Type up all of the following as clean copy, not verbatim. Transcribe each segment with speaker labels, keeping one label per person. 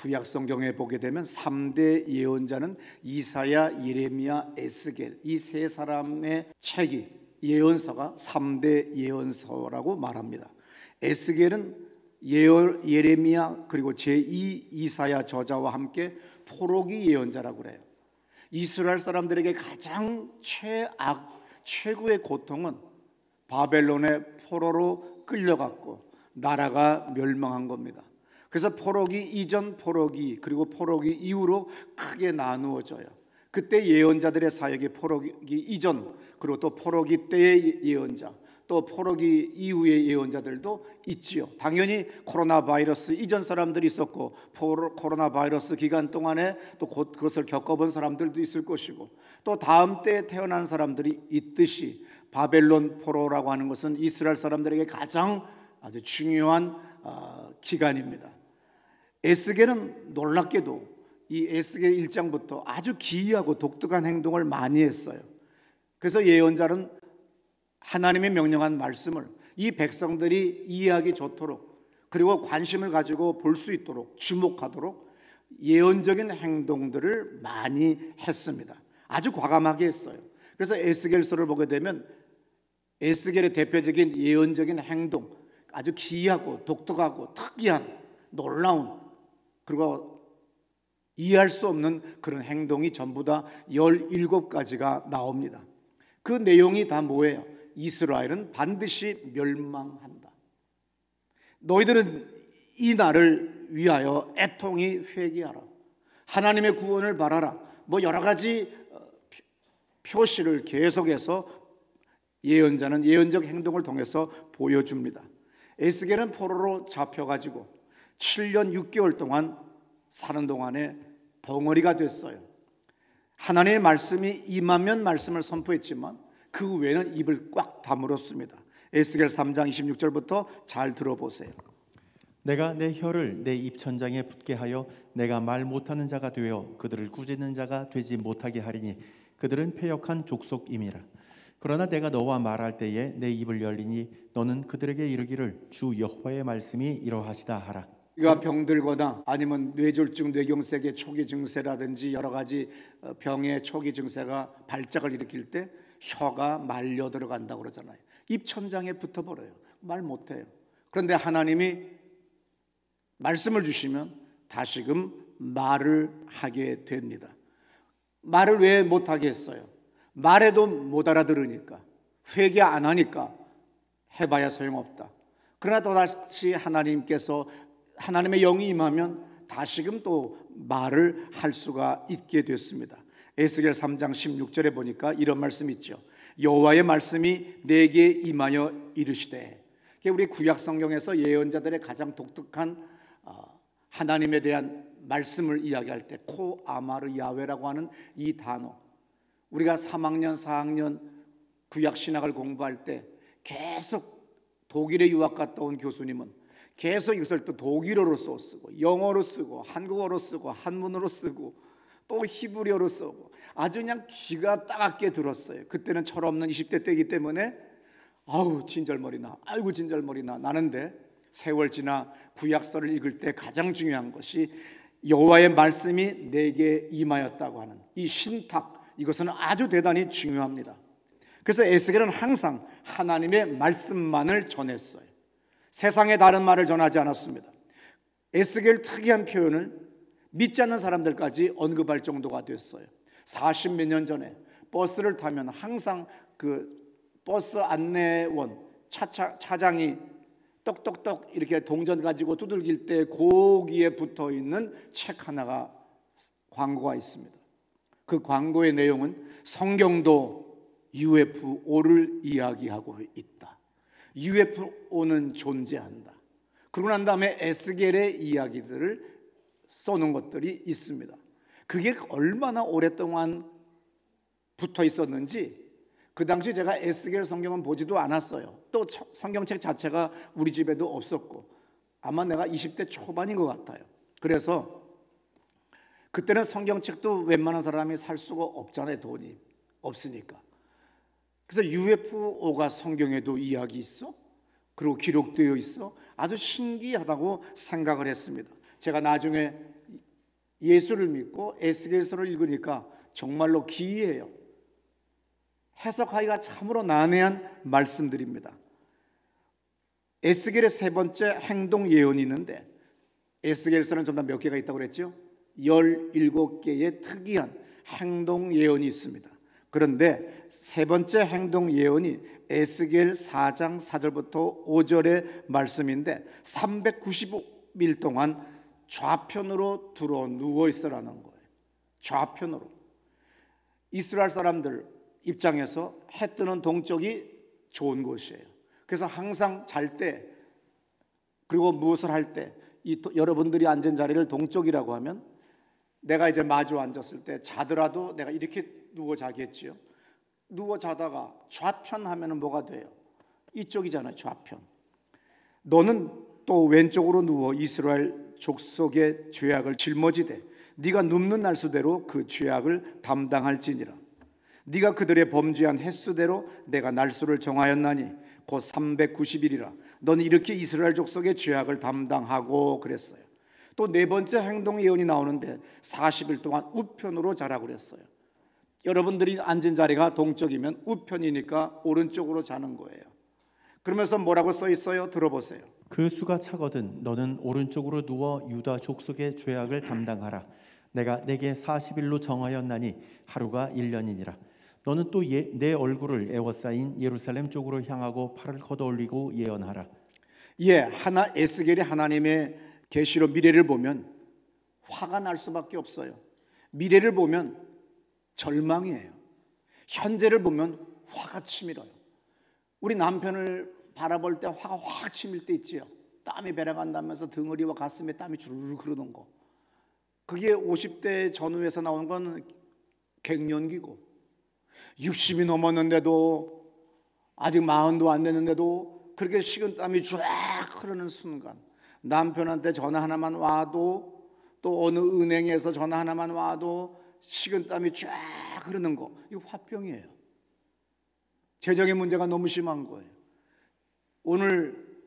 Speaker 1: 구약 성경에 보게 되면 3대 예언자는 이사야, 예레미야, 에스겔, 이 세 사람의 책이, 예언서가 3대 예언서라고 말합니다. 에스겔은 예레미야 그리고 제2 이사야 저자와 함께 포로기 예언자라고 그래요. 이스라엘 사람들에게 가장 최고의 고통은 바벨론의 포로로 끌려갔고 나라가 멸망한 겁니다. 그래서 포로기 이전, 포로기 그리고 포로기 이후로 크게 나누어져요. 그때 예언자들의 사역이 포로기 이전 그리고 또 포로기 때의 예언자, 또 포로기 이후의 예언자들도 있지요. 당연히 코로나 바이러스 이전 사람들이 있었고 코로나 바이러스 기간 동안에 또 그것을 겪어본 사람들도 있을 것이고 또 다음 때에 태어난 사람들이 있듯이 바벨론 포로라고 하는 것은 이스라엘 사람들에게 가장 아주 중요한 기간입니다. 에스겔은 놀랍게도 이 에스겔 1장부터 아주 기이하고 독특한 행동을 많이 했어요. 그래서 예언자는 하나님의 명령한 말씀을 이 백성들이 이해하기 좋도록 그리고 관심을 가지고 볼 수 있도록 주목하도록 예언적인 행동들을 많이 했습니다. 아주 과감하게 했어요. 그래서 에스겔서를 보게 되면 에스겔의 대표적인 예언적인 행동, 아주 기이하고 독특하고 특이한 놀라운 그리고 이해할 수 없는 그런 행동이 전부 다 17가지가 나옵니다. 그 내용이 다 뭐예요? 이스라엘은 반드시 멸망한다. 너희들은 이 날을 위하여 애통히 회개하라. 하나님의 구원을 바라라. 뭐 여러 가지 표시를 계속해서 예언자는 예언적 행동을 통해서 보여줍니다. 에스겔은 포로로 잡혀가지고 7년 6개월 동안 사는 동안에 벙어리가 됐어요. 하나님의 말씀이 임하면 말씀을 선포했지만 그 외에는 입을 꽉 다물었습니다. 에스겔 3장 26절부터 잘 들어보세요.
Speaker 2: 내가 내 혀를 내 입천장에 붙게 하여 내가 말 못하는 자가 되어 그들을 꾸짖는 자가 되지 못하게 하리니 그들은 패역한 족속임이라. 그러나 내가 너와 말할 때에 내 입을 열리니 너는 그들에게 이르기를 주 여호와의 말씀이 이러하시다 하라.
Speaker 1: 이가 병들거나 아니면 뇌졸중, 뇌경색의 초기 증세라든지 여러 가지 병의 초기 증세가 발작을 일으킬 때 혀가 말려 들어간다고 그러잖아요. 입천장에 붙어버려요. 말 못해요. 그런데 하나님이 말씀을 주시면 다시금 말을 하게 됩니다. 말을 왜 못하게 했어요? 말해도 못 알아들으니까, 회개 안 하니까 해봐야 소용없다. 그러나 또다시 하나님께서 하나님의 영이 임하면 다시금 또 말을 할 수가 있게 됐습니다. 에스겔 3장 16절에 보니까 이런 말씀이 있죠. 여호와의 말씀이 내게 임하여 이르시되. 우리 구약 성경에서 예언자들의 가장 독특한 하나님에 대한 말씀을 이야기할 때 코아마르 야훼라고 하는 이 단어, 우리가 3학년 4학년 구약 신학을 공부할 때 계속 독일에 유학 갔다 온 교수님은 계속 이것을 또 독일어로 쓰고 영어로 쓰고 한국어로 쓰고 한문으로 쓰고 또 히브리어로 쓰고 아주 그냥 귀가 따갑게 들었어요. 그때는 철없는 20대 때이기 때문에 아우 진절머리 나, 아이고 진절머리 나 나는데 세월 지나 구약서를 읽을 때 가장 중요한 것이 여호와의 말씀이 내게 임하였다고 하는 이 신탁, 이것은 아주 대단히 중요합니다. 그래서 에스겔은 항상 하나님의 말씀만을 전했어요. 세상에 다른 말을 전하지 않았습니다. 에스겔 특이한 표현을 믿지 않는 사람들까지 언급할 정도가 됐어요. 40몇 년 전에 버스를 타면 항상 그 버스 안내원 차장이 똑똑똑 이렇게 동전 가지고 두들길 때 거기에 붙어 있는 책 하나가 광고가 있습니다. 그 광고의 내용은 성경도 UFO를 이야기하고 있다. UFO는 존재한다. 그러고 난 다음에 에스겔의 이야기들을 써놓은 것들이 있습니다. 그게 얼마나 오랫동안 붙어 있었는지 그 당시 제가 에스겔 성경은 보지도 않았어요. 또 성경책 자체가 우리 집에도 없었고 아마 내가 20대 초반인 것 같아요. 그래서 그때는 성경책도 웬만한 사람이 살 수가 없잖아요. 돈이 없으니까. 그래서 UFO가 성경에도 이야기 있어? 그리고 기록되어 있어? 아주 신기하다고 생각을 했습니다. 제가 나중에 예수를 믿고 에스겔서를 읽으니까 정말로 기이해요. 해석하기가 참으로 난해한 말씀들입니다. 에스겔의 세 번째 행동 예언이 있는데, 에스겔서는 전부 다 몇 개가 있다고 그랬죠? 17개의 특이한 행동 예언이 있습니다. 그런데 세 번째 행동 예언이 에스겔 4장 4절부터 5절의 말씀인데 390일 동안 좌편으로 들어 누워 있으라는 거예요. 좌편으로. 이스라엘 사람들 입장에서 해 뜨는 동쪽이 좋은 곳이에요. 그래서 항상 잘 때, 그리고 무엇을 할 때, 여러분들이 앉은 자리를 동쪽이라고 하면 내가 이제 마주 앉았을 때 자더라도 내가 이렇게 누워 자겠지요. 누워 자다가 좌편 하면은 뭐가 돼요? 이쪽이잖아요. 좌편. 너는 또 왼쪽으로 누워 이스라엘 족속의 죄악을 짊어지되 네가 눕는 날수대로 그 죄악을 담당할지니라. 네가 그들의 범죄한 횟수대로 내가 날수를 정하였나니 곧 390일이라. 너는 이렇게 이스라엘 족속의 죄악을 담당하고 그랬어요. 또 네 번째 행동 예언이 나오는데 40일 동안 우편으로 자라고 그랬어요. 여러분들이 앉은 자리가 동쪽이면 우편이니까 오른쪽으로 자는 거예요. 그러면서 뭐라고 써 있어요? 들어보세요.
Speaker 2: 그 수가 차거든 너는 오른쪽으로 누워 유다 족속의 죄악을 담당하라. 내가 내게 40일로 정하였나니 하루가 1년이니라. 너는 또 내 얼굴을 에워싸인 예루살렘 쪽으로 향하고 팔을 걷어올리고 예언하라.
Speaker 1: 에스겔이 하나님의 계시로 미래를 보면 화가 날 수밖에 없어요. 미래를 보면 절망이에요. 현재를 보면 화가 치밀어요. 우리 남편을 바라볼 때 화가 확 치밀 때 있지요. 땀이 배려간다면서 등허리와 가슴에 땀이 주르르 흐르는 거. 그게 50대 전후에서 나오는 건 갱년기고, 60이 넘었는데도 아직 40도 안 됐는데도 그렇게 식은땀이 쫙 흐르는 순간, 남편한테 전화 하나만 와도, 또 어느 은행에서 전화 하나만 와도 식은땀이 쫙 흐르는 거, 이거 화병이에요. 재정의 문제가 너무 심한 거예요. 오늘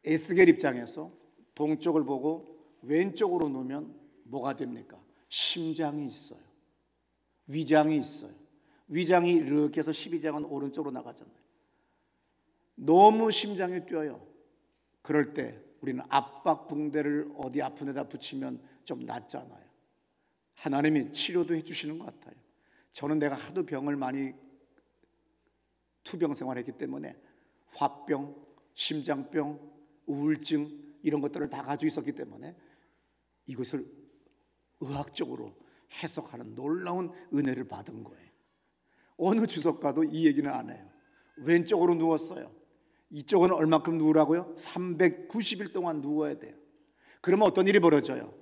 Speaker 1: 에스겔 입장에서 동쪽을 보고 왼쪽으로 놓으면 뭐가 됩니까? 심장이 있어요. 위장이 있어요. 위장이 이렇게 해서 12장은 오른쪽으로 나가잖아요. 너무 심장이 뛰어요. 그럴 때 우리는 압박 붕대를 어디 아픈 데다 붙이면 좀 낫잖아요. 하나님이 치료도 해주시는 것 같아요. 저는 내가 하도 병을 많이 투병 생활했기 때문에 화병, 심장병, 우울증 이런 것들을 다 가지고 있었기 때문에 이것을 의학적으로 해석하는 놀라운 은혜를 받은 거예요. 어느 주석가도 이 얘기는 안 해요. 왼쪽으로 누웠어요. 이쪽은 얼마큼 누우라고요? 390일 동안 누워야 돼요. 그러면 어떤 일이 벌어져요?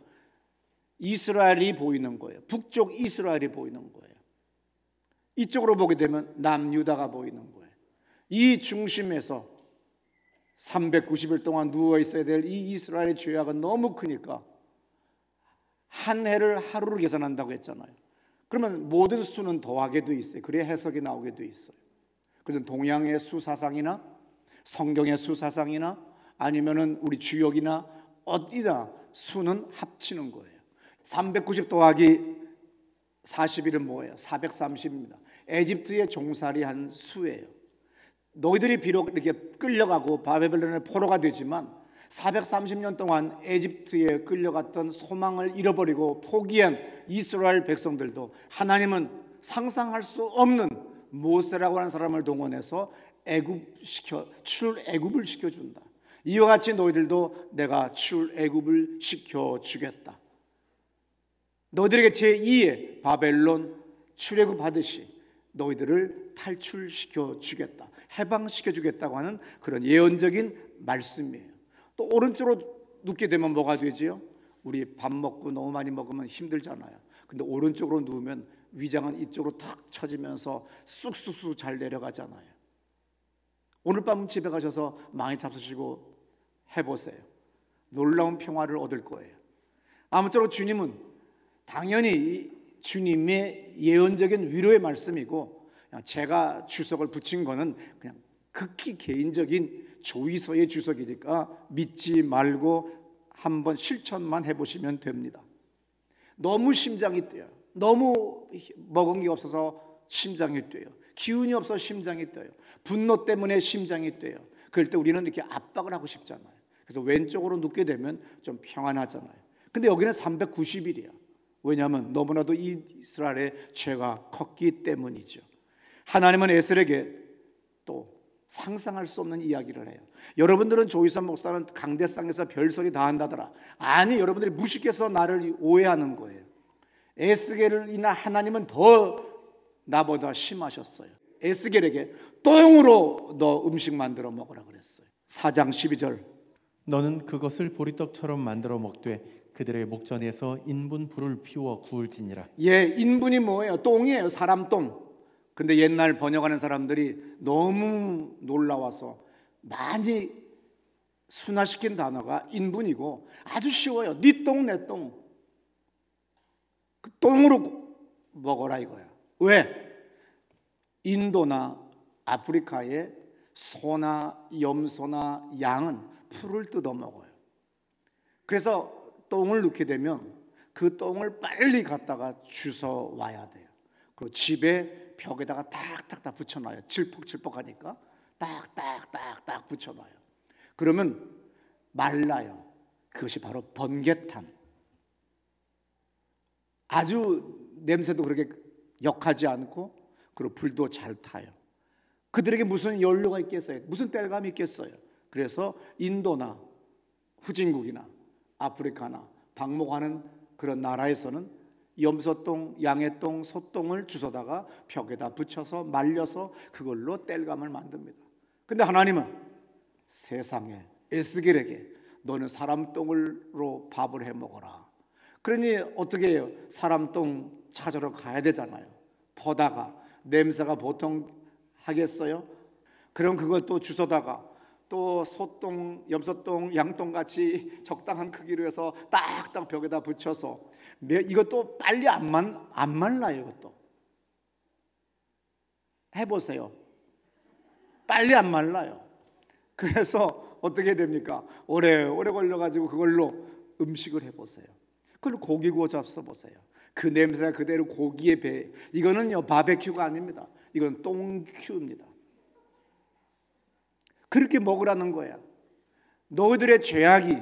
Speaker 1: 이스라엘이 보이는 거예요. 북쪽 이스라엘이 보이는 거예요. 이쪽으로 보게 되면 남유다가 보이는 거예요. 이 중심에서 390일 동안 누워 있어야 될 이 이스라엘의 죄악은 너무 크니까 한 해를 하루로 계산한다고 했잖아요. 그러면 모든 수는 더하게 돼 있어요. 그래야 해석이 나오게 돼 있어요. 그래서 동양의 수사상이나 성경의 수사상이나 아니면은 우리 주역이나 어디나 수는 합치는 거예요. 390 더하기 40일은 뭐예요? 430입니다. 에집트의 종살이 한 수예요. 너희들이 비록 이렇게 끌려가고 바벨론의 포로가 되지만 430년 동안 에집트에 끌려갔던 소망을 잃어버리고 포기한 이스라엘 백성들도 하나님은 상상할 수 없는 모세라고 하는 사람을 동원해서 출애굽을 시켜준다. 이와 같이 너희들도 내가 출애굽을 시켜주겠다. 너희들에게 제2의 바벨론 출애굽 하듯이 너희들을 탈출시켜 주겠다, 해방시켜 주겠다고 하는 그런 예언적인 말씀이에요. 또 오른쪽으로 눕게 되면 뭐가 되지요? 우리 밥 먹고 너무 많이 먹으면 힘들잖아요. 근데 오른쪽으로 누우면 위장은 이쪽으로 탁 쳐지면서 쑥쑥쑥 잘 내려가잖아요. 오늘 밤 집에 가셔서 많이 잡수시고 해보세요. 놀라운 평화를 얻을 거예요. 아무쪼록 주님은 당연히 주님의 예언적인 위로의 말씀이고, 제가 주석을 붙인 거는 그냥 극히 개인적인 조의서의 주석이니까 믿지 말고 한번 실천만 해보시면 됩니다. 너무 심장이 뛰어요. 너무 먹은 게 없어서 심장이 뛰어요. 기운이 없어서 심장이 뛰어요. 분노 때문에 심장이 뛰어요. 그럴 때 우리는 이렇게 압박을 하고 싶잖아요. 그래서 왼쪽으로 눕게 되면 좀 평안하잖아요. 근데 여기는 390일이야. 왜냐하면 너무나도 이스라엘의 죄가 컸기 때문이죠. 하나님은 에스겔에게 또 상상할 수 없는 이야기를 해요. 여러분들은 조이선 목사는 강대상에서 별소리 다 한다더라. 아니, 여러분들이 무식해서 나를 오해하는 거예요. 에스겔이나 하나님은 더 나보다 심하셨어요. 에스겔에게 똥으로 너 음식 만들어 먹으라 그랬어요. 4장 12절.
Speaker 2: 너는 그것을 보리떡처럼 만들어 먹되 그들의 목전에서 인분 불을 피워 구울지니라.
Speaker 1: 예, 인분이 뭐예요? 똥이에요. 사람 똥. 근데 옛날 번역하는 사람들이 너무 놀라워서 많이 순화시킨 단어가 인분이고 아주 쉬워요. 네 똥, 내 똥. 그 똥으로 먹어라 이거야. 왜? 인도나 아프리카의 소나 염소나 양은 풀을 뜯어 먹어요. 그래서 똥을 넣게 되면 그 똥을 빨리 갖다가 주워 와야 돼요. 그리고 집에 벽에다가 탁탁탁 붙여놔요. 질퍽질퍽하니까 딱딱딱딱 붙여놔요. 그러면 말라요. 그것이 바로 번개탄. 아주 냄새도 그렇게 역하지 않고 그리고 불도 잘 타요. 그들에게 무슨 연료가 있겠어요? 무슨 땔감이 있겠어요? 그래서 인도나 후진국이나 아프리카나 방목하는 그런 나라에서는 염소똥, 양의 똥, 소똥을 주워다가 벽에다 붙여서 말려서 그걸로 땔감을 만듭니다. 근데 하나님은 세상에 에스겔에게 너는 사람 똥으로 밥을 해 먹어라. 그러니 어떻게 해요? 사람 똥 찾으러 가야 되잖아요. 퍼다가 냄새가 보통 하겠어요? 그럼 그걸 또 주워다가 또 소똥, 염소똥, 양똥 같이 적당한 크기로 해서 딱딱 벽에다 붙여서 이것도 빨리 안 말라요. 이것도 해보세요. 빨리 안 말라요. 그래서 어떻게 됩니까? 오래 걸려가지고 그걸로 음식을 해보세요. 그걸로 고기 구워 잡숴보세요. 그 냄새가 그대로 고기에 배. 이거는요 바베큐가 아닙니다. 이건 똥큐입니다. 그렇게 먹으라는 거야. 너희들의 죄악이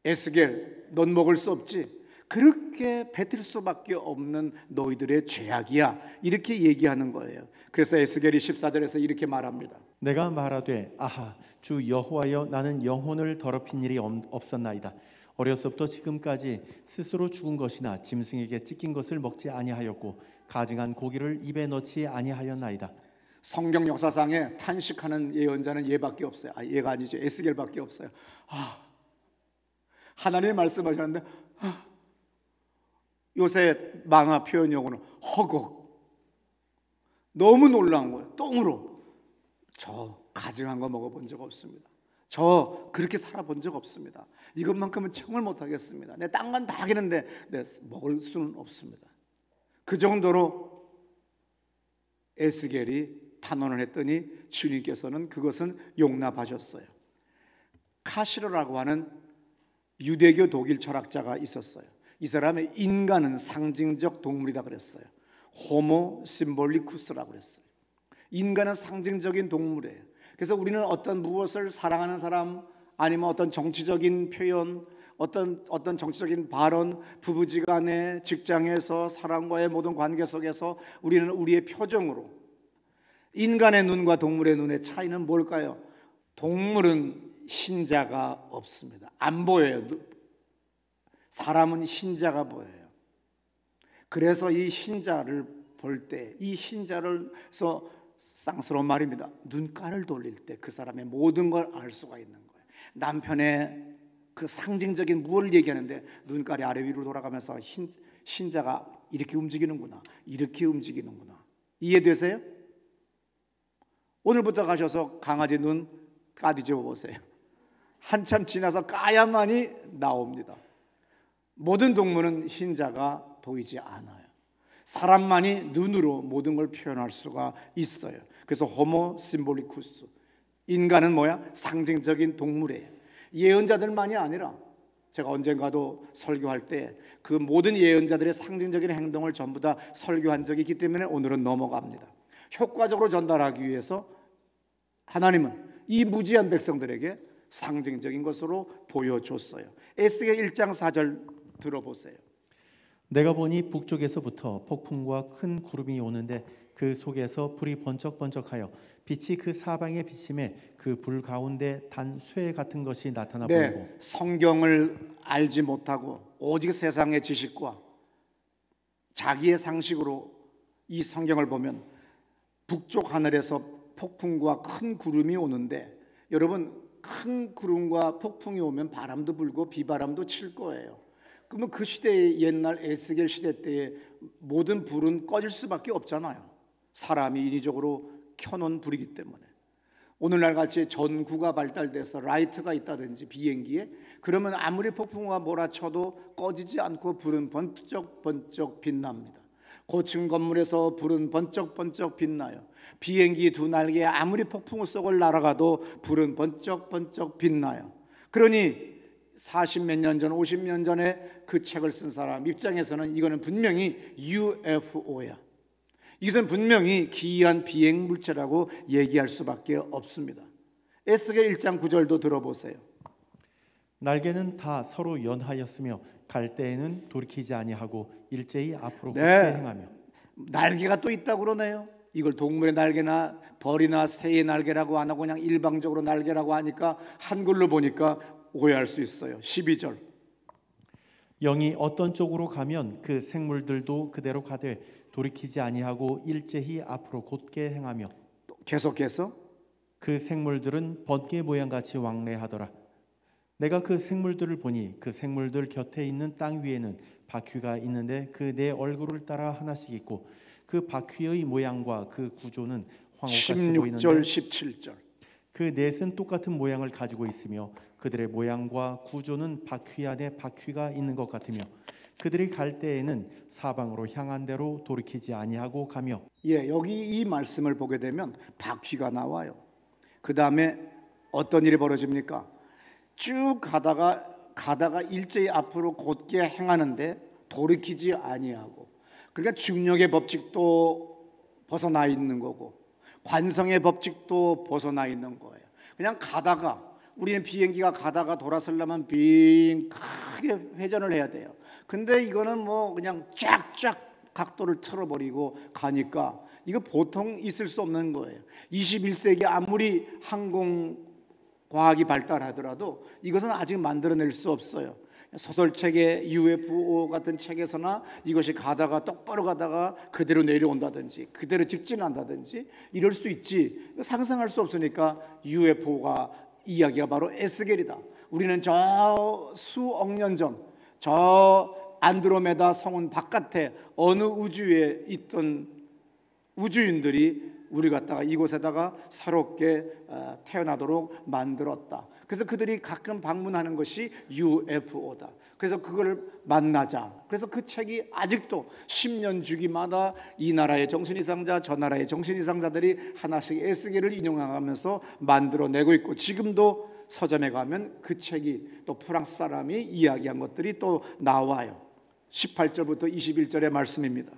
Speaker 1: 에스겔 넌 먹을 수 없지. 그렇게 뱉을 수밖에 없는 너희들의 죄악이야. 이렇게 얘기하는 거예요. 그래서 에스겔이 14절에서 이렇게 말합니다.
Speaker 2: 내가 말하되 아하 주 여호와여 나는 영혼을 더럽힌 일이 없었나이다. 어려서부터 지금까지 스스로 죽은 것이나 짐승에게 찢긴 것을 먹지 아니하였고 가증한 고기를 입에 넣지 아니하였나이다.
Speaker 1: 성경 역사상에 탄식하는 예언자는 얘밖에 없어요. 얘가 아니죠. 에스겔밖에 없어요. 하나님의 말씀하셨는데 요새 만화 표현 용어는 허걱. 너무 놀라운 거예요. 똥으로. 저 가증한 거 먹어본 적 없습니다. 저 그렇게 살아본 적 없습니다. 이것만큼은 청을 못하겠습니다. 내 딴 건 다 하겠는데 먹을 수는 없습니다. 그 정도로 에스겔이 탄원을 했더니 주님께서는 그것은 용납하셨어요. 카시로라고 하는 유대교 독일 철학자가 있었어요. 이 사람의 인간은 상징적 동물이다 그랬어요. 호모 심볼리쿠스라고 그랬어요. 인간은 상징적인 동물이에요. 그래서 우리는 어떤 무엇을 사랑하는 사람 아니면 어떤 정치적인 표현 어떤 정치적인 발언 부부지간에 직장에서 사람과의 모든 관계 속에서 우리는 우리의 표정으로 인간의 눈과 동물의 눈의 차이는 뭘까요? 동물은 흰자가 없습니다. 안 보여요. 사람은 흰자가 보여요. 그래서 이 흰자를 볼 때 이 흰자를서 쌍스러운 말입니다. 눈가를 돌릴 때 그 사람의 모든 걸 알 수가 있는 거예요. 남편의 그 상징적인 무엇을 얘기하는데 눈깔이 아래 위로 돌아가면서 흰자가 이렇게 움직이는구나, 이렇게 움직이는구나. 이해되세요? 오늘부터 가셔서 강아지 눈 까뒤집어 보세요. 한참 지나서 까야만이 나옵니다. 모든 동물은 흰자가 보이지 않아요. 사람만이 눈으로 모든 걸 표현할 수가 있어요. 그래서 호모 심볼리쿠스, 인간은 뭐야? 상징적인 동물이에요. 예언자들만이 아니라 제가 언젠가도 설교할 때 그 모든 예언자들의 상징적인 행동을 전부 다 설교한 적이 있기 때문에 오늘은 넘어갑니다. 효과적으로 전달하기 위해서 하나님은 이 무지한 백성들에게 상징적인 것으로 보여줬어요. 에스겔 1장 4절 들어보세요.
Speaker 2: 내가 보니 북쪽에서부터 폭풍과 큰 구름이 오는데 그 속에서 불이 번쩍번쩍하여 빛이 그 사방에 비침에 그 불 가운데 단 쇠 같은 것이 나타나 보이고.
Speaker 1: 성경을 알지 못하고 오직 세상의 지식과 자기의 상식으로 이 성경을 보면 북쪽 하늘에서 폭풍과 큰 구름이 오는데, 여러분 큰 구름과 폭풍이 오면 바람도 불고 비바람도 칠 거예요. 그러면 그 시대의 옛날 에스겔 시대 때의 모든 불은 꺼질 수밖에 없잖아요. 사람이 인위적으로 켜놓은 불이기 때문에. 오늘날 같이 전구가 발달돼서 라이트가 있다든지 비행기에, 그러면 아무리 폭풍우가 몰아쳐도 꺼지지 않고 불은 번쩍번쩍 빛납니다. 고층 건물에서 불은 번쩍번쩍 빛나요. 비행기 두 날개에 아무리 폭풍우 속을 날아가도 불은 번쩍번쩍 빛나요. 그러니 40몇 년 전, 50년 전에 그 책을 쓴 사람 입장에서는 이거는 분명히 UFO야. 이것은 분명히 기이한 비행 물체라고 얘기할 수밖에 없습니다. 에스겔 1장 9절도 들어보세요.
Speaker 2: 날개는 다 서로 연하였으며 갈 때에는 돌이키지 아니하고 일제히 앞으로 굳게 행하며.
Speaker 1: 날개가 또 있다고 그러네요. 이걸 동물의 날개나 벌이나 새의 날개라고 안 하고 그냥 일방적으로 날개라고 하니까 한글로 보니까 오해할 수 있어요. 12절.
Speaker 2: 영이 어떤 쪽으로 가면 그 생물들도 그대로 가되 돌이키지 아니하고 일제히 앞으로 곧게 행하며.
Speaker 1: 계속해서
Speaker 2: 그 생물들은 번개 모양같이 왕래하더라. 내가 그 생물들을 보니 그 생물들 곁에 있는 땅 위에는 바퀴가 있는데 그 네 얼굴을 따라 하나씩 있고 그 바퀴의 모양과 그 구조는 황홀같이 보이는데
Speaker 1: 16절 17절
Speaker 2: 그 넷은 똑같은 모양을 가지고 있으며 그들의 모양과 구조는 바퀴 안에 바퀴가 있는 것 같으며 그들이 갈 때에는 사방으로 향한 대로 돌이키지 아니하고 가며.
Speaker 1: 여기 이 말씀을 보게 되면 바퀴가 나와요. 그 다음에 어떤 일이 벌어집니까? 쭉 가다가 일제히 앞으로 곧게 행하는데 돌이키지 아니하고. 그러니까 중력의 법칙도 벗어나 있는 거고 관성의 법칙도 벗어나 있는 거예요. 그냥 가다가, 우리는 비행기가 가다가 돌아서려면 빙 크게 회전을 해야 돼요. 근데 이거는 뭐 그냥 쫙쫙 각도를 틀어버리고 가니까 이거 보통 있을 수 없는 거예요. 21세기 아무리 항공과학이 발달하더라도 이것은 아직 만들어낼 수 없어요. 소설책의 UFO 같은 책에서나 이것이 가다가 똑바로 가다가 그대로 내려온다든지 그대로 직진한다든지 이럴 수 있지, 상상할 수 없으니까 UFO가 이야기가 바로 에스겔이다. 우리는 저 수억 년 전 저 안드로메다 성운 바깥에 어느 우주에 있던 우주인들이 우리 갖다가 이곳에다가 새롭게 태어나도록 만들었다. 그래서 그들이 가끔 방문하는 것이 UFO다. 그래서 그걸 만나자. 그래서 그 책이 아직도 10년 주기마다 이 나라의 정신이상자 저 나라의 정신이상자들이 하나씩 에스겔을 인용하면서 만들어내고 있고, 지금도 서점에 가면 그 책이 또 프랑스 사람이 이야기한 것들이 또 나와요. 18절부터 21절의 말씀입니다.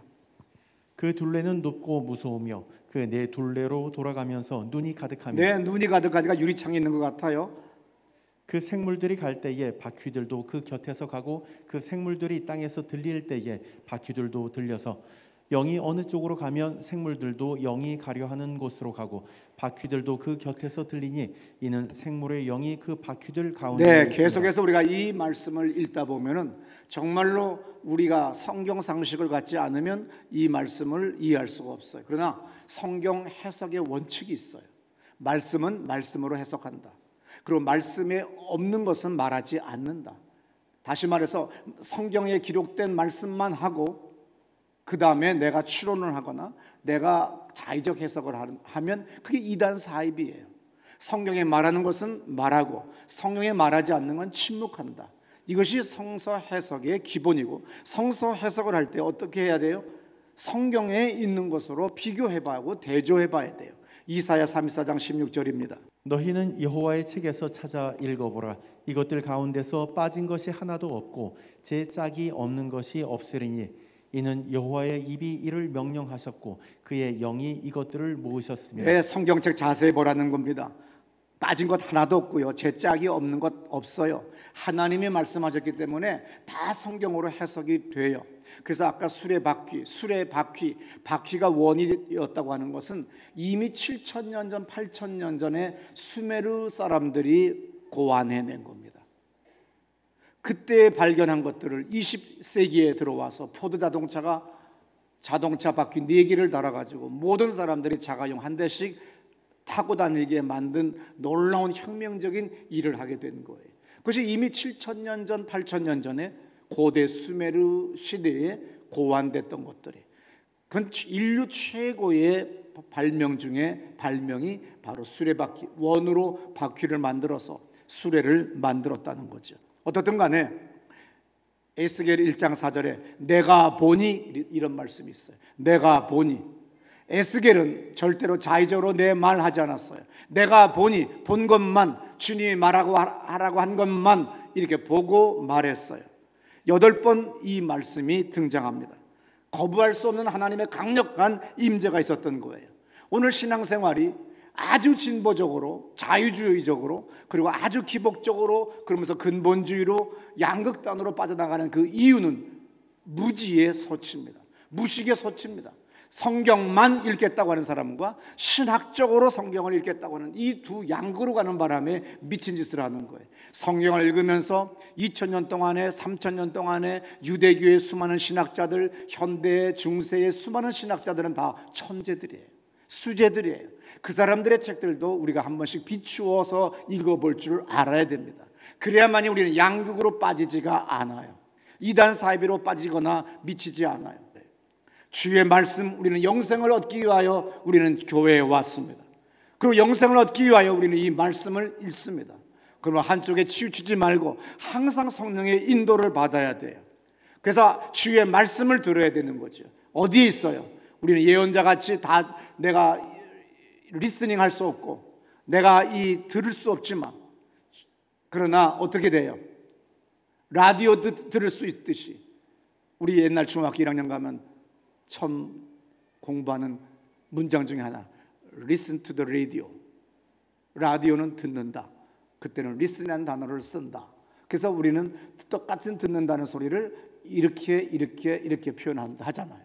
Speaker 2: 그 둘레는 높고 무서우며 그 네 둘레로 돌아가면서 눈이 가득하며.
Speaker 1: 네, 눈이 가득하니까 유리창이 있는 것 같아요.
Speaker 2: 그 생물들이 갈 때에 바퀴들도 그 곁에서 가고 그 생물들이 땅에서 들릴 때에 바퀴들도 들려서 영이 어느 쪽으로 가면 생물들도 영이 가려 하는 곳으로 가고 바퀴들도 그 곁에서 들리니 이는 생물의 영이 그 바퀴들 가운데 있습니다.
Speaker 1: 계속해서 우리가 이 말씀을 읽다 보면은 정말로 우리가 성경 상식을 갖지 않으면 이 말씀을 이해할 수가 없어요. 그러나 성경 해석의 원칙이 있어요. 말씀은 말씀으로 해석한다. 그리고 말씀에 없는 것은 말하지 않는다. 다시 말해서 성경에 기록된 말씀만 하고 그 다음에 내가 추론을 하거나 내가 자의적 해석을 하면 그게 이단 사입이에요. 성경에 말하는 것은 말하고 성경에 말하지 않는 건 침묵한다. 이것이 성서 해석의 기본이고, 성서 해석을 할 때 어떻게 해야 돼요? 성경에 있는 것으로 비교해봐야 하고 대조해봐야 돼요. 이사야 34장 16절입니다.
Speaker 2: 너희는 여호와의 책에서 찾아 읽어보라. 이것들 가운데서 빠진 것이 하나도 없고 제 짝이 없는 것이 없으리니 이는 여호와의 입이 이를 명령하셨고 그의 영이 이것들을 모으셨습니다.
Speaker 1: 네, 성경책 자세히 보라는 겁니다. 빠진 것 하나도 없고요, 제 짝이 없는 것 없어요. 하나님이 말씀하셨기 때문에 다 성경으로 해석이 돼요. 그래서 아까 바퀴가 원이었다고 하는 것은 이미 7,000년 전, 8,000년 전에 수메르 사람들이 고안해낸 겁니다. 그때 발견한 것들을 20세기에 들어와서 포드 자동차 바퀴 4개를 달아가지고 모든 사람들이 자가용 한 대씩 타고 다니게 만든 놀라운 혁명적인 일을 하게 된 거예요. 그것이 이미 7,000년 전, 8,000년 전에 고대 수메르 시대에 고안됐던 것들이, 그건 인류 최고의 발명 중에 발명이 바로 수레바퀴, 원으로 바퀴를 만들어서 수레를 만들었다는 거죠. 어떻든 간에 에스겔 1장 4절에 내가 보니 이런 말씀이 있어요. 내가 보니. 에스겔은 절대로 자의적으로 내 말 하지 않았어요. 내가 보니, 본 것만, 주님이 하라고 한 것만 이렇게 보고 말했어요. 8번 이 말씀이 등장합니다. 거부할 수 없는 하나님의 강력한 임재가 있었던 거예요. 오늘 신앙생활이 아주 진보적으로, 자유주의적으로, 그리고 아주 기복적으로, 그러면서 근본주의로, 양극단으로 빠져나가는 그 이유는 무지의 소치입니다. 무식의 소치입니다. 성경만 읽겠다고 하는 사람과 신학적으로 성경을 읽겠다고 하는 이 두 양극으로 가는 바람에 미친 짓을 하는 거예요. 성경을 읽으면서 2000년 동안에, 3000년 동안에 유대교의 수많은 신학자들, 현대의 중세의 수많은 신학자들은 다 천재들이에요. 수재들이에요. 그 사람들의 책들도 우리가 한 번씩 비추어서 읽어볼 줄 알아야 됩니다. 그래야만이 우리는 양극으로 빠지지가 않아요. 이단 사이비로 빠지거나 미치지 않아요. 주의 말씀, 우리는 영생을 얻기 위하여 우리는 교회에 왔습니다. 그리고 영생을 얻기 위하여 우리는 이 말씀을 읽습니다. 그러면 한쪽에 치우치지 말고 항상 성령의 인도를 받아야 돼요. 그래서 주의 말씀을 들어야 되는 거죠. 어디에 있어요? 우리는 예언자같이 다 내가 리스닝 할 수 없고 내가 들을 수 없지만, 그러나 어떻게 돼요? 라디오 들을 수 있듯이 우리 옛날 중학교 1학년 가면 처음 공부하는 문장 중에 하나, Listen to the radio. 라디오는 듣는다. 그때는 listen이라는 단어를 쓴다. 그래서 우리는 똑같은 듣는다는 소리를 이렇게 표현하잖아요.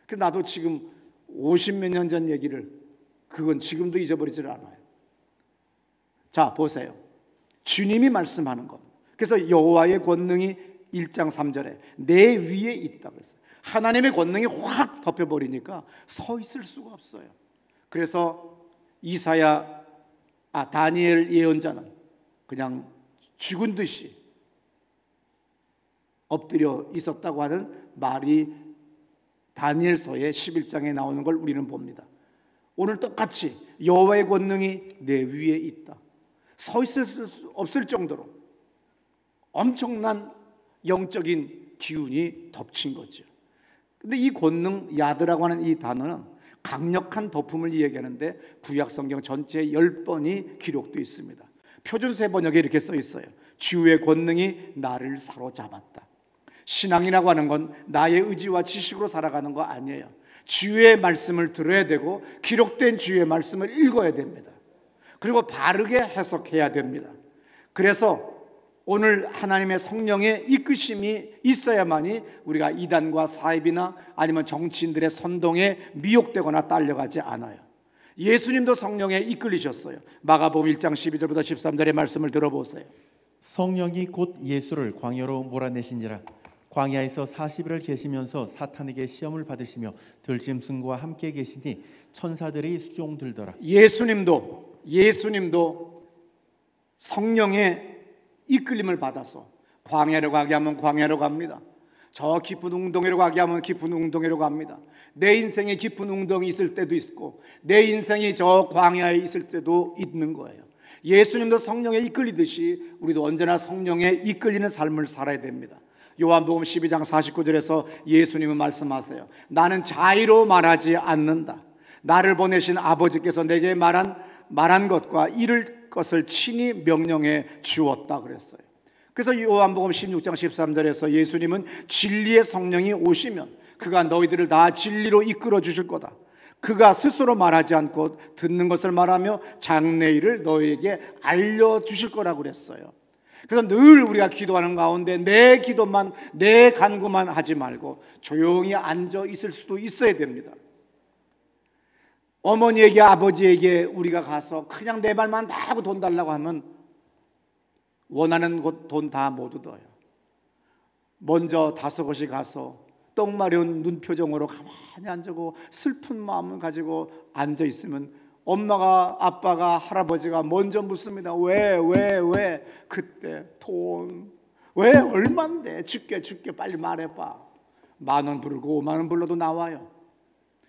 Speaker 1: 그래서 나도 지금 50몇 년 전 얘기를, 그건 지금도 잊어버리질 않아요. 자, 보세요. 주님이 말씀하는 것. 그래서 여호와의 권능이 1장 3절에 내 위에 있다고 했어요. 하나님의 권능이 확 덮여버리니까 서 있을 수가 없어요. 그래서 다니엘 예언자는 그냥 죽은 듯이 엎드려 있었다고 하는 말이 다니엘서의 11장에 나오는 걸 우리는 봅니다. 오늘 똑같이 여호와의 권능이 내 위에 있다. 서 있을 수 없을 정도로 엄청난 영적인 기운이 덮친 거죠. 근데 이 권능, 야드라고 하는 이 단어는 강력한 덮음을 이야기하는데 구약 성경 전체에 10번이 기록되어 있습니다. 표준세 번역에 이렇게 써 있어요. 주의 권능이 나를 사로잡았다. 신앙이라고 하는 건 나의 의지와 지식으로 살아가는 거 아니에요. 주의 말씀을 들어야 되고 기록된 주의 말씀을 읽어야 됩니다. 그리고 바르게 해석해야 됩니다. 그래서 오늘 하나님의 성령의 이끄심이 있어야만이 우리가 이단과 사입이나 아니면 정치인들의 선동에 미혹되거나 딸려가지 않아요. 예수님도 성령에 이끌리셨어요. 마가복음 1장 12절부터 13절의 말씀을 들어보세요.
Speaker 2: 성령이 곧 예수를 광야로 몰아내신지라. 광야에서 40일을 계시면서 사탄에게 시험을 받으시며 들짐승과 함께 계시니 천사들이 수종들더라. 예수님도
Speaker 1: 성령의 이끌림을 받아서 광야로 가게 하면 광야로 갑니다. 저 깊은 웅덩이로 가게 하면 깊은 웅덩이로 갑니다. 내 인생에 깊은 웅덩이 있을 때도 있고 내 인생이 저 광야에 있을 때도 있는 거예요. 예수님도 성령에 이끌리듯이 우리도 언제나 성령에 이끌리는 삶을 살아야 됩니다. 요한복음 12장 49절에서 예수님은 말씀하세요. 나는 자의로 말하지 않는다. 나를 보내신 아버지께서 내게 말한 말한 것과 이룰 것을 친히 명령해 주었다 그랬어요. 그래서 요한복음 16장 13절에서 예수님은 진리의 성령이 오시면 그가 너희들을 다 진리로 이끌어 주실 거다. 그가 스스로 말하지 않고 듣는 것을 말하며 장래일을 너희에게 알려주실 거라고 그랬어요. 그래서 늘 우리가 기도하는 가운데 내 기도만, 내 간구만 하지 말고 조용히 앉아 있을 수도 있어야 됩니다. 어머니에게, 아버지에게 우리가 가서 그냥 내 말만 다 하고 돈 달라고 하면 원하는 곳 돈 다 못 얻어요. 먼저 다섯곳이 가서 떡 마려운 눈 표정으로 가만히 앉고 슬픈 마음을 가지고 앉아 있으면 엄마가, 아빠가, 할아버지가 먼저 묻습니다. 왜? 그때 돈 왜? 얼만데? 줄게 빨리 말해봐. 10,000원 불고 50,000원 불러도 나와요.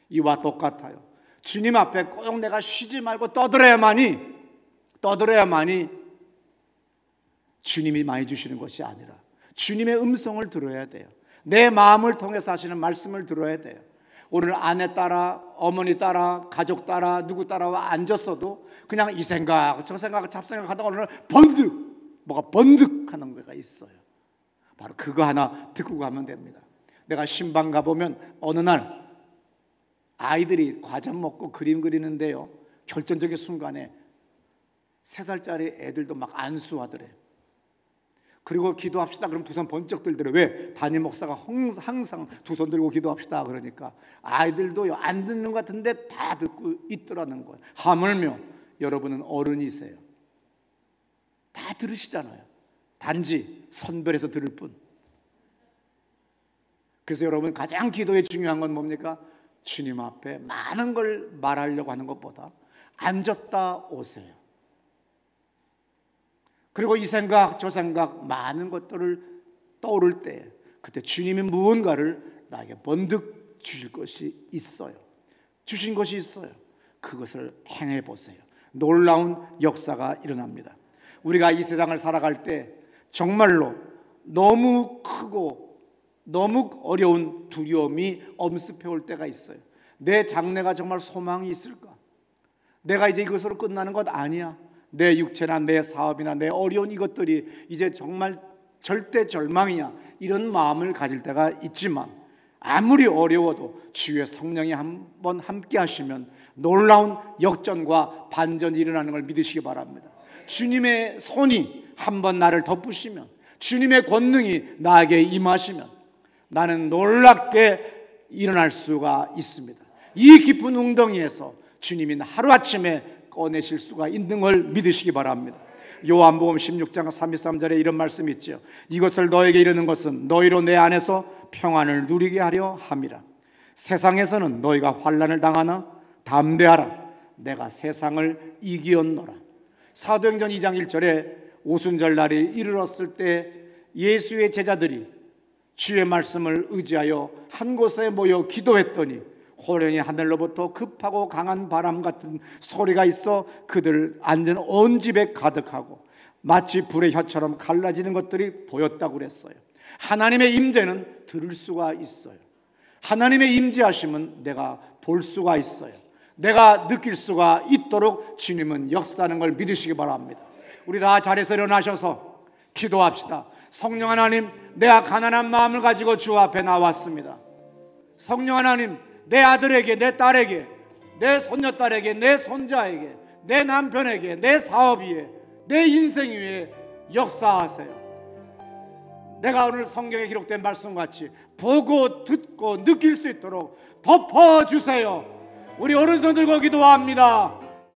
Speaker 1: 이와 똑같아요. 주님 앞에 꼭 내가 쉬지 말고 떠들어야만이 주님이 많이 주시는 것이 아니라 주님의 음성을 들어야 돼요. 내 마음을 통해서 하시는 말씀을 들어야 돼요. 오늘 아내 따라, 어머니 따라, 가족 따라, 누구 따라 앉았어도 그냥 이 생각 저 생각 잡생각 하다가 오늘 뭐가 번득하는 거가 있어요. 바로 그거 하나 듣고 가면 됩니다. 내가 신방 가보면 어느 날 아이들이 과자 먹고 그림 그리는데요, 결정적인 순간에 3살짜리 애들도 막 안수하더래. 그리고 기도합시다 그럼 두 손 번쩍 들더래. 왜? 담임 목사가 항상 두 손 들고 기도합시다 그러니까 아이들도요 안 듣는 것 같은데 다 듣고 있더라는 거예요. 하물며 여러분은 어른이세요. 다 들으시잖아요. 단지 선별해서 들을 뿐. 그래서 여러분 가장 기도에 중요한 건 뭡니까? 주님 앞에 많은 걸 말하려고 하는 것보다 앉았다 오세요. 그리고 이 생각 저 생각 많은 것들을 떠오를 때 그때 주님이 무언가를 나에게 번득 주실 것이 있어요. 주신 것이 있어요. 그것을 행해 보세요. 놀라운 역사가 일어납니다. 우리가 이 세상을 살아갈 때 정말로 너무 크고 너무 어려운 두려움이 엄습해 올 때가 있어요. 내 장래가 정말 소망이 있을까? 내가 이제 이것으로 끝나는 것 아니야. 내 육체나 내 사업이나 내 어려운 이것들이 이제 정말 절대 절망이야. 이런 마음을 가질 때가 있지만 아무리 어려워도 주의 성령이 한번 함께 하시면 놀라운 역전과 반전이 일어나는 걸 믿으시기 바랍니다. 주님의 손이 한번 나를 덮으시면, 주님의 권능이 나에게 임하시면 나는 놀랍게 일어날 수가 있습니다. 이 깊은 웅덩이에서 주님이 하루아침에 꺼내실 수가 있는 걸 믿으시기 바랍니다. 요한복음 16장 33절에 이런 말씀이 있죠. 이것을 너에게 이르는 것은 너희로 내 안에서 평안을 누리게 하려 함이라. 세상에서는 너희가 환난을 당하나 담대하라. 내가 세상을 이기었노라. 사도행전 2장 1절에 오순절 날이 이르렀을 때 예수의 제자들이 주의 말씀을 의지하여 한 곳에 모여 기도했더니 호련히 하늘로부터 급하고 강한 바람 같은 소리가 있어 그들 앉은 온 집에 가득하고 마치 불의 혀처럼 갈라지는 것들이 보였다고 그랬어요. 하나님의 임재는 들을 수가 있어요. 하나님의 임재하심은 내가 볼 수가 있어요. 내가 느낄 수가 있도록 주님은 역사하는 걸 믿으시기 바랍니다. 우리 다 자리에서 일어나셔서 기도합시다. 성령 하나님, 내가 가난한 마음을 가지고 주 앞에 나왔습니다. 성령 하나님, 내 아들에게, 내 딸에게, 내 손녀딸에게, 내 손자에게, 내 남편에게, 내 사업 위에, 내 인생 위에 역사하세요. 내가 오늘 성경에 기록된 말씀같이 보고 듣고 느낄 수 있도록 덮어주세요. 우리 오른손 들고 기도합니다.